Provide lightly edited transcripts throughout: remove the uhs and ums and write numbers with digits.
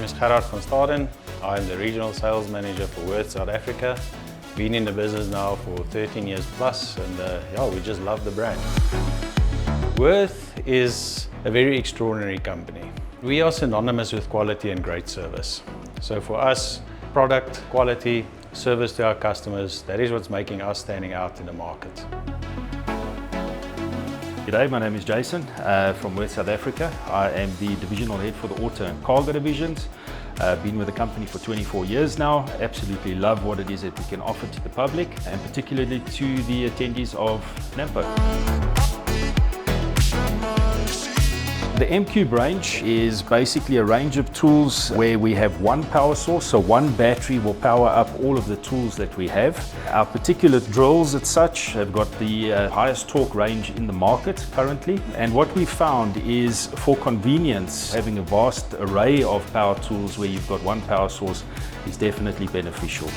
is Gerard van Staden. I'm the Regional Sales Manager for Wurth, South Africa. Been in the business now for 13 years plus, and yeah, we just love the brand. Wurth is a very extraordinary company. We are synonymous with quality and great service. So for us, product, quality, service to our customers, that is what's making us standing out in the market. G'day, my name is Jason from Wurth, South Africa. I am the Divisional Head for the Auto and Cargo Divisions. Been with the company for 24 years now. Absolutely love what it is that we can offer to the public, and particularly to the attendees of NAMPO. The M-Cube range is basically a range of tools where we have one power source, so one battery will power up all of the tools that we have. Our particular drills as such have got the highest torque range in the market currently, and what we found is, for convenience, having a vast array of power tools where you've got one power source is definitely beneficial.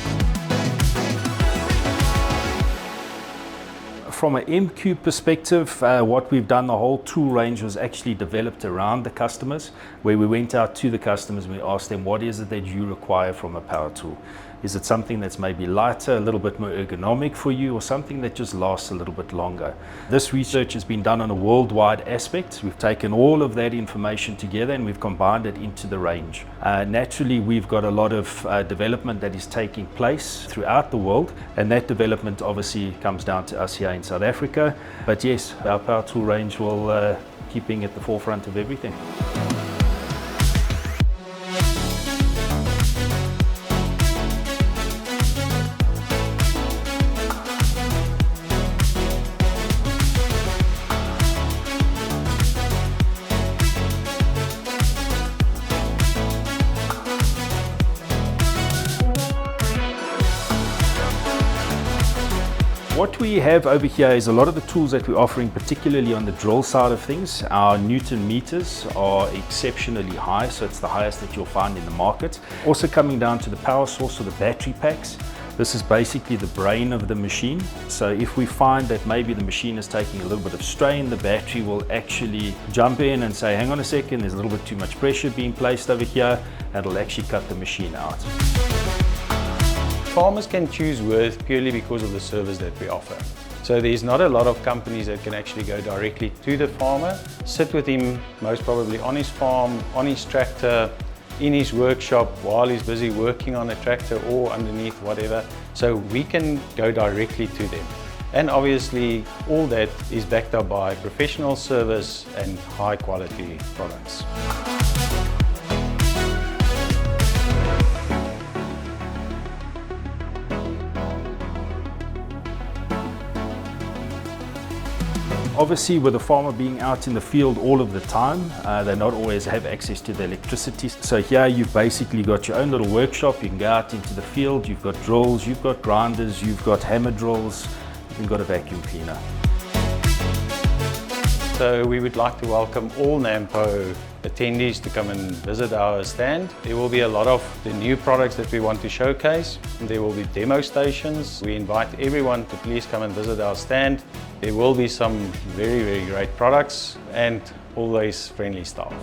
From an M-Cube perspective, what we've done, the whole tool range was actually developed around the customers, where we went out to the customers and we asked them, what is it that you require from a power tool? Is it something that's maybe lighter, a little bit more ergonomic for you, or something that just lasts a little bit longer? This research has been done on a worldwide aspect. We've taken all of that information together and we've combined it into the range. Naturally, we've got a lot of development that is taking place throughout the world, and that development obviously comes down to us here in South Africa. But yes, our power tool range will keep being at the forefront of everything. What we have over here is a lot of the tools that we're offering, particularly on the drill side of things. Our Newton meters are exceptionally high, so it's the highest that you'll find in the market. Also coming down to the power source or the battery packs. This is basically the brain of the machine. So if we find that maybe the machine is taking a little bit of strain, the battery will actually jump in and say, hang on a second, there's a little bit too much pressure being placed over here, and it'll actually cut the machine out. Farmers can choose Wurth purely because of the service that we offer. So there's not a lot of companies that can actually go directly to the farmer, sit with him most probably on his farm, on his tractor, in his workshop while he's busy working on a tractor or underneath whatever. So we can go directly to them. And obviously all that is backed up by professional service and high quality products. Obviously, with the farmer being out in the field all of the time, they not always have access to the electricity. So here you've basically got your own little workshop. You can go out into the field, you've got drills, you've got grinders, you've got hammer drills, you've got a vacuum cleaner. So we would like to welcome all NAMPO attendees to come and visit our stand. There will be a lot of the new products that we want to showcase. There will be demo stations. We invite everyone to please come and visit our stand. There will be some very, very great products and always friendly staff.